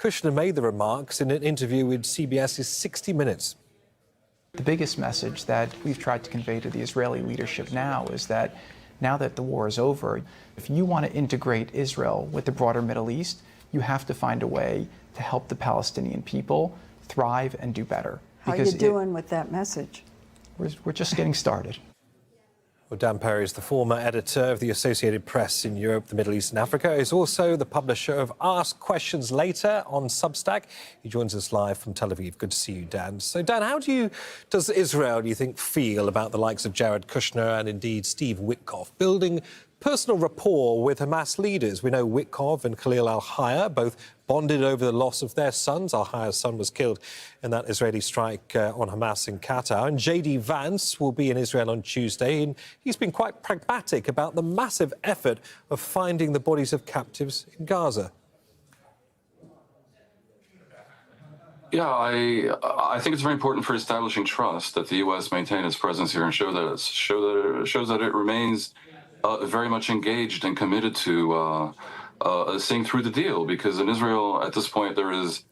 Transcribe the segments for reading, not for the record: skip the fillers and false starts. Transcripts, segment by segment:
Kushner made the remarks in an interview with CBS's 60 Minutes. The biggest message that we've tried to convey to the Israeli leadership now is that now that the war is over, if you want to integrate Israel with the broader Middle East, you have to find a way to help the Palestinian people thrive and do better. How are you doing with that message? We're just getting started. Well, dperry is the former editor of the Associated Press in Europe, the Middle East and Africa. He's also the publisher of Ask Questions Later on Substack. He joins us live from Tel Aviv. Good to see you, Dan. So, Dan, how does Israel, do you think, feel about the likes of Jared Kushner and indeed Steve Witkoff building personal rapport with Hamas leaders? We know Witkoff and Khalil al-Hayya both bonded over the loss of their sons. Al-Hayya's son was killed in that Israeli strike on Hamas in Qatar. And J.D. Vance will be in Israel on Tuesday, and he's been quite pragmatic about the massive effort of finding the bodies of captives in Gaza. Yeah, I think it's very important for establishing trust that the U.S. maintain its presence here and shows that it remains very much engaged and committed to seeing through the deal, because in Israel at this point there is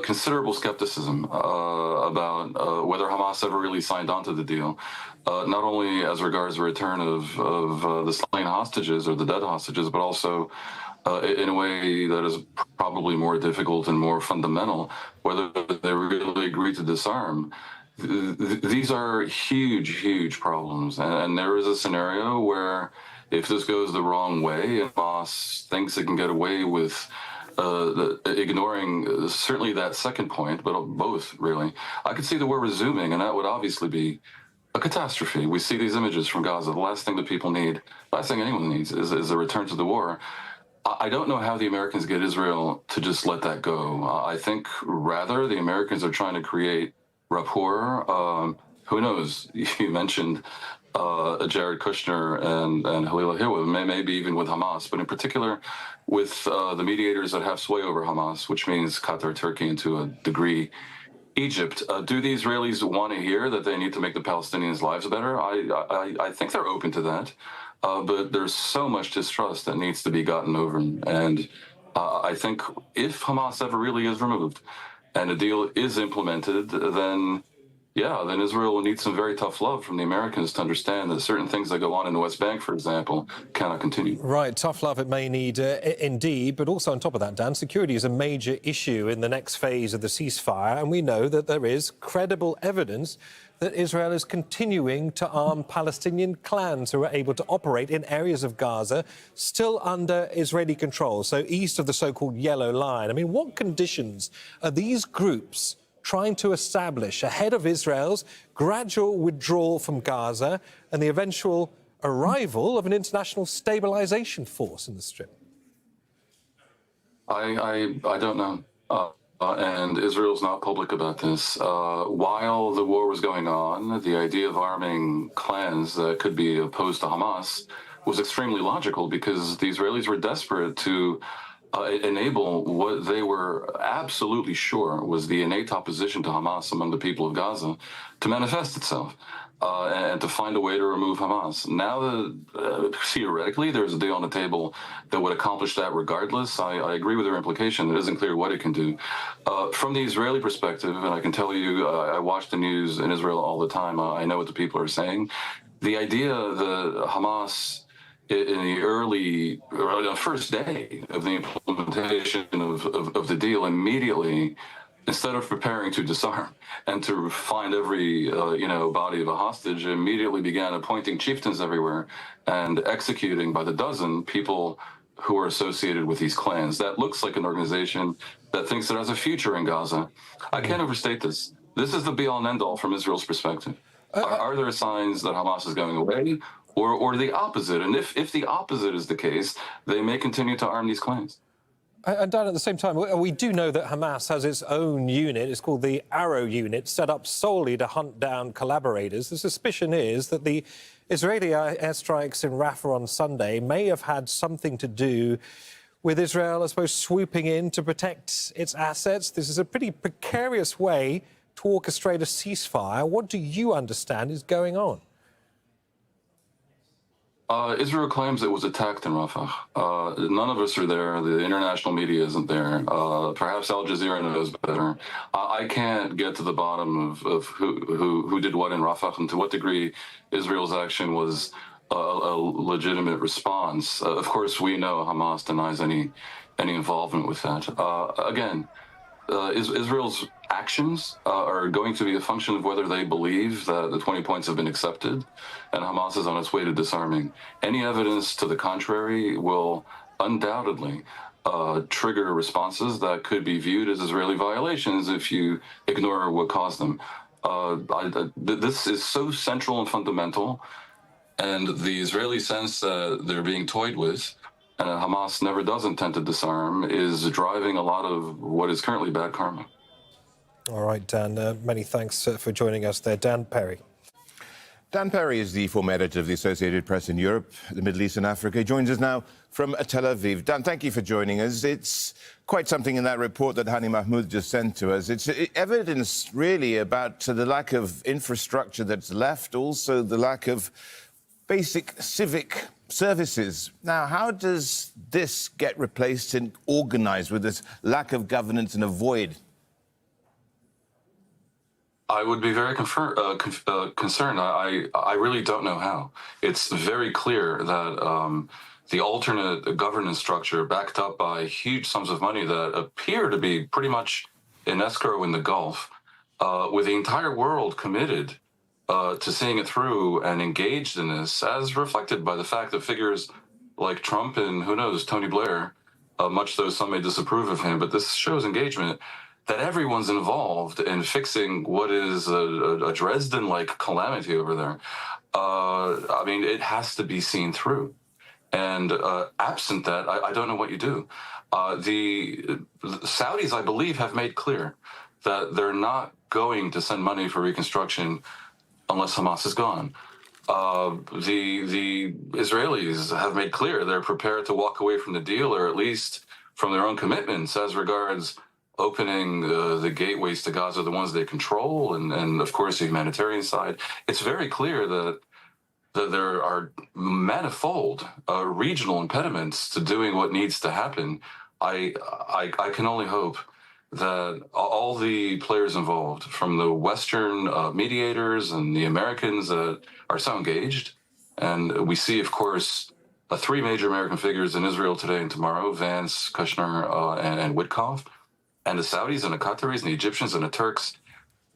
considerable skepticism about whether Hamas ever really signed on to the deal, not only as regards the return of the slain hostages or the dead hostages, but also in a way that is probably more difficult and more fundamental, whether they really agree to disarm. These are huge, huge problems. And there is a scenario where if this goes the wrong way, and Hamas thinks it can get away with ignoring certainly that second point, but both, really, I could see the war resuming, and that would obviously be a catastrophe. We see these images from Gaza. The last thing that people need, last thing anyone needs is a return to the war. I don't know how the Americans get Israel to just let that go. I think rather the Americans are trying to create rapport. Who knows? You mentioned Jared Kushner and Khalil al-Hayya, maybe even with Hamas, but in particular with the mediators that have sway over Hamas, which means Qatar, Turkey, and to a degree Egypt. Do the Israelis want to hear that they need to make the Palestinians' lives better? I think they're open to that, but there's so much distrust that needs to be gotten over. And I think if Hamas ever really is removed and a deal is implemented, then Israel will need some very tough love from the Americans to understand that certain things that go on in the West Bank, for example, cannot continue. Right, tough love it may need indeed, but also on top of that, Dan, security is a major issue in the next phase of the ceasefire, and we know that there is credible evidence that Israel is continuing to arm Palestinian clans who are able to operate in areas of Gaza still under Israeli control, so east of the so-called Yellow Line. I mean, what conditions are these groups trying to establish ahead of Israel's gradual withdrawal from Gaza and the eventual arrival of an international stabilization force in the Strip? I don't know. And Israel's not public about this. While the war was going on, the idea of arming clans that could be opposed to Hamas was extremely logical, because the Israelis were desperate to enable what they were absolutely sure was the innate opposition to Hamas among the people of Gaza to manifest itself, and to find a way to remove Hamas. Now, theoretically, there's a deal on the table that would accomplish that regardless. I agree with their implication. It isn't clear what it can do. From the Israeli perspective, and I can tell you, I watch the news in Israel all the time. I know what the people are saying. The idea that Hamas, in the first day of the implementation of the deal, immediately, instead of preparing to disarm and to find every body of a hostage, immediately began appointing chieftains everywhere and executing by the dozen people who are associated with these clans. That looks like an organization that thinks it has a future in Gaza. I can't overstate this. This is the be-all and end-all from Israel's perspective. Are there signs that Hamas is going away? Or the opposite? And if the opposite is the case, they may continue to arm these clans. And Dan, at the same time, we do know that Hamas has its own unit. It's called the Arrow Unit, set up solely to hunt down collaborators. The suspicion is that the Israeli airstrikes in Rafah on Sunday may have had something to do with Israel, I suppose, swooping in to protect its assets. This is a pretty precarious way to orchestrate a ceasefire. What do you understand is going on? Israel claims it was attacked in Rafah. None of us are there. The international media isn't there. Perhaps Al Jazeera knows better. I can't get to the bottom of who did what in Rafah and to what degree Israel's action was a legitimate response. Of course, we know Hamas denies any involvement with that. Again, Israel's actions are going to be a function of whether they believe that the 20 points have been accepted and Hamas is on its way to disarming. Any evidence to the contrary will undoubtedly trigger responses that could be viewed as Israeli violations if you ignore what caused them. This is so central and fundamental, and the Israeli sense that they're being toyed with and Hamas never does intend to disarm is driving a lot of what is currently bad karma. All right, Dan, many thanks for joining us there. Dan Perry. Dan Perry is the former editor of the Associated Press in Europe, the Middle East and Africa. He joins us now from Tel Aviv. Dan, thank you for joining us. It's quite something in that report that Hani Mahmoud just sent to us. It's evidence, really, about the lack of infrastructure that's left, also the lack of basic civic services. Now, how does this get replaced and organised with this lack of governance and a void? I would be very concerned. I really don't know how. It's very clear that the alternate governance structure, backed up by huge sums of money that appear to be pretty much in escrow in the Gulf, with the entire world committed to seeing it through and engaged in this, as reflected by the fact that figures like Trump and, who knows, Tony Blair, much though some may disapprove of him, but this shows engagement, that everyone's involved in fixing what is a Dresden-like calamity over there. I mean, it has to be seen through. And absent that, I don't know what you do. The Saudis, I believe, have made clear that they're not going to send money for reconstruction unless Hamas is gone. The Israelis have made clear they're prepared to walk away from the deal, or at least from their own commitments as regards opening the gateways to Gaza, the ones they control, and of course the humanitarian side. It's very clear that there are manifold regional impediments to doing what needs to happen. I can only hope that all the players involved, from the Western mediators and the Americans that are so engaged, and we see, of course, three major American figures in Israel today and tomorrow, Vance, Kushner, and Witkoff, and the Saudis and the Qataris and the Egyptians and the Turks,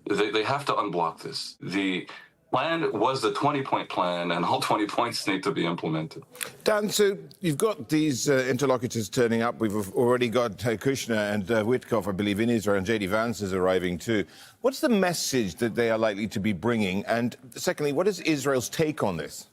they have to unblock this. The plan was the 20-point plan, and all 20 points need to be implemented. Dan, so you've got these interlocutors turning up. We've already got Kushner and Witkoff, I believe, in Israel, and J.D. Vance is arriving too. What's the message that they are likely to be bringing? And secondly, what is Israel's take on this?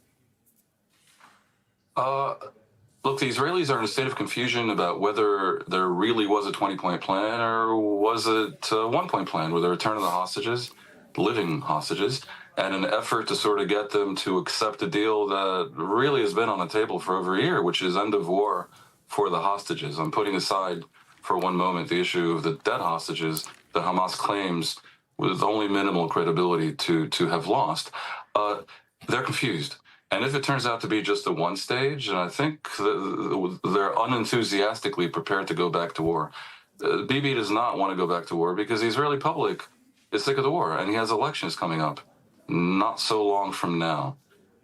Look, the Israelis are in a state of confusion about whether there really was a 20-point plan or was it a one-point plan with the return of the hostages, living hostages, and an effort to sort of get them to accept a deal that really has been on the table for over a year, which is end of war for the hostages. I'm putting aside for one moment the issue of the dead hostages that Hamas claims with only minimal credibility to have lost. They're confused. And if it turns out to be just the one stage, and I think they're unenthusiastically prepared to go back to war. Bibi does not want to go back to war because the Israeli public is sick of the war, and he has elections coming up not so long from now.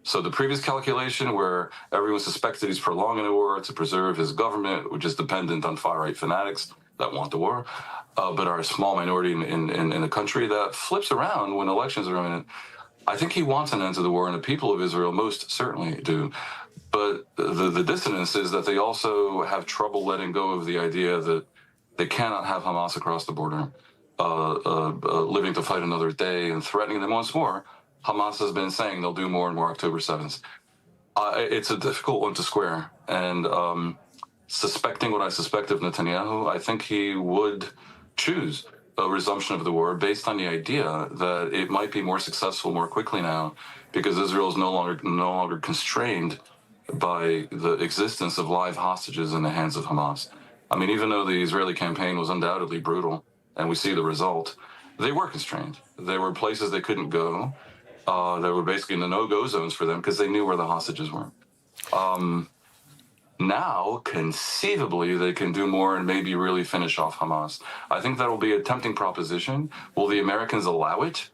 So the previous calculation where everyone suspected he's prolonging the war to preserve his government, which is dependent on far-right fanatics that want the war, but are a small minority in the country, that flips around when elections are imminent. I think he wants an end to the war, and the people of Israel most certainly do. But the dissonance is that they also have trouble letting go of the idea that they cannot have Hamas across the border, living to fight another day and threatening them once more. Hamas has been saying they'll do more and more October 7th. It's a difficult one to square. And suspecting what I suspect of Netanyahu, I think he would choose a resumption of the war based on the idea that it might be more successful more quickly now because Israel is no longer constrained by the existence of live hostages in the hands of Hamas. I mean, even though the Israeli campaign was undoubtedly brutal, and we see the result, they were constrained. There were places they couldn't go. There were basically the no-go zones for them because they knew where the hostages were. Now, conceivably, they can do more and maybe really finish off Hamas. I think that will be a tempting proposition. Will the Americans allow it?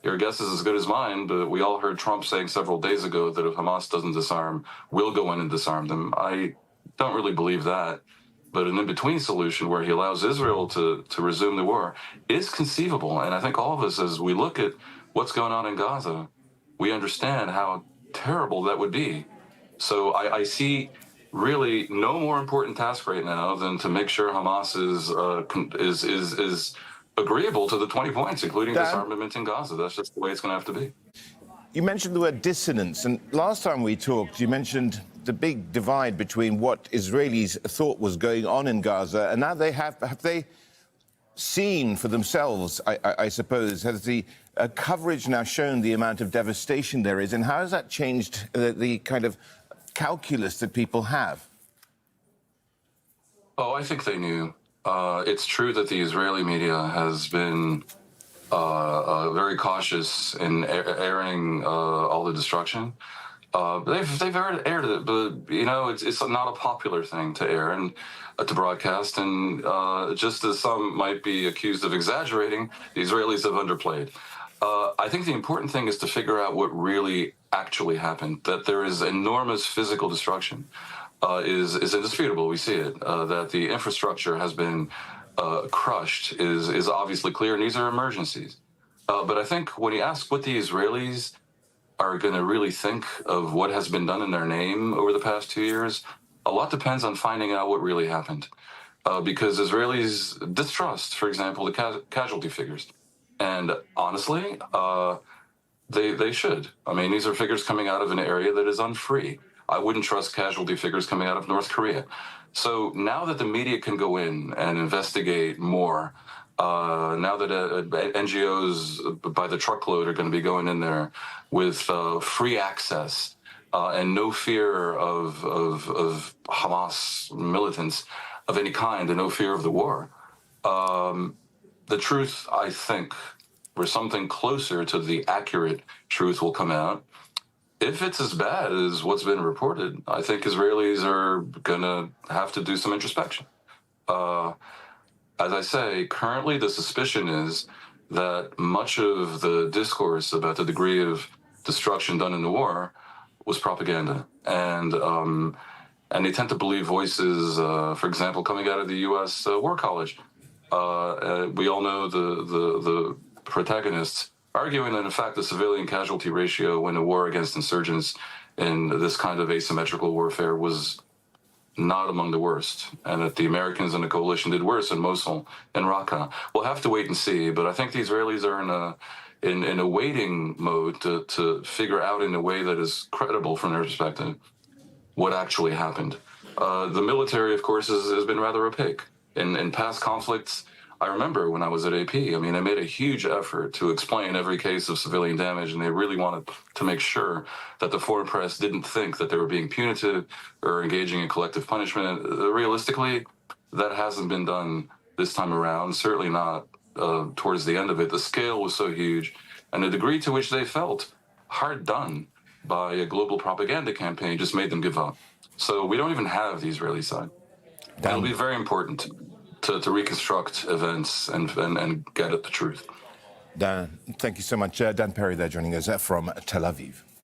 Your guess is as good as mine, but we all heard Trump saying several days ago that if Hamas doesn't disarm, we'll go in and disarm them. I don't really believe that. But an in-between solution where he allows Israel to resume the war is conceivable. And I think all of us, as we look at what's going on in Gaza, we understand how terrible that would be. So I see really no more important task right now than to make sure Hamas is agreeable to the 20 points, including disarmament in Gaza. That's just the way it's going to have to be. You mentioned the word dissonance, and last time we talked, you mentioned the big divide between what Israelis thought was going on in Gaza, and now they have they seen for themselves, I suppose, has the coverage now shown the amount of devastation there is, and how has that changed the kind of calculus that people have? Oh, I think they knew. It's true that the Israeli media has been very cautious in airing all the destruction. They've aired it, but you know it's not a popular thing to air and to broadcast. And just as some might be accused of exaggerating, the Israelis have underplayed. I think the important thing is to figure out what really actually happened. That there is enormous physical destruction is indisputable. We see it. That the infrastructure has been crushed is obviously clear, and these are emergencies. But I think when you ask what the Israelis are going to really think of what has been done in their name over the past 2 years, a lot depends on finding out what really happened. Because Israelis distrust, for example, the casualty figures. And honestly, they should. I mean, these are figures coming out of an area that is unfree. I wouldn't trust casualty figures coming out of North Korea. So now that the media can go in and investigate more, now that NGOs by the truckload are going to be going in there with free access and no fear of Hamas militants of any kind and no fear of the war, the truth, I think, or something closer to the accurate truth will come out. If it's as bad as what's been reported, I think Israelis are going to have to do some introspection. As I say, currently the suspicion is that much of the discourse about the degree of destruction done in the war was propaganda. And they tend to believe voices, for example, coming out of the U.S. War College. We all know the protagonists arguing that, in fact, the civilian casualty ratio in a war against insurgents in this kind of asymmetrical warfare was not among the worst, and that the Americans and the coalition did worse in Mosul and Raqqa. We'll have to wait and see, but I think the Israelis are in a waiting mode to figure out in a way that is credible from their perspective what actually happened. The military, of course, has been rather opaque. In past conflicts, I remember when I was at AP, I mean, they made a huge effort to explain every case of civilian damage, and they really wanted to make sure that the foreign press didn't think that they were being punitive or engaging in collective punishment. Realistically, that hasn't been done this time around, certainly not towards the end of it. The scale was so huge, and the degree to which they felt hard done by a global propaganda campaign just made them give up. So we don't even have the Israeli side. It'll be very important to reconstruct events and get at the truth. Dan, thank you so much. Dan Perry there joining us from Tel Aviv.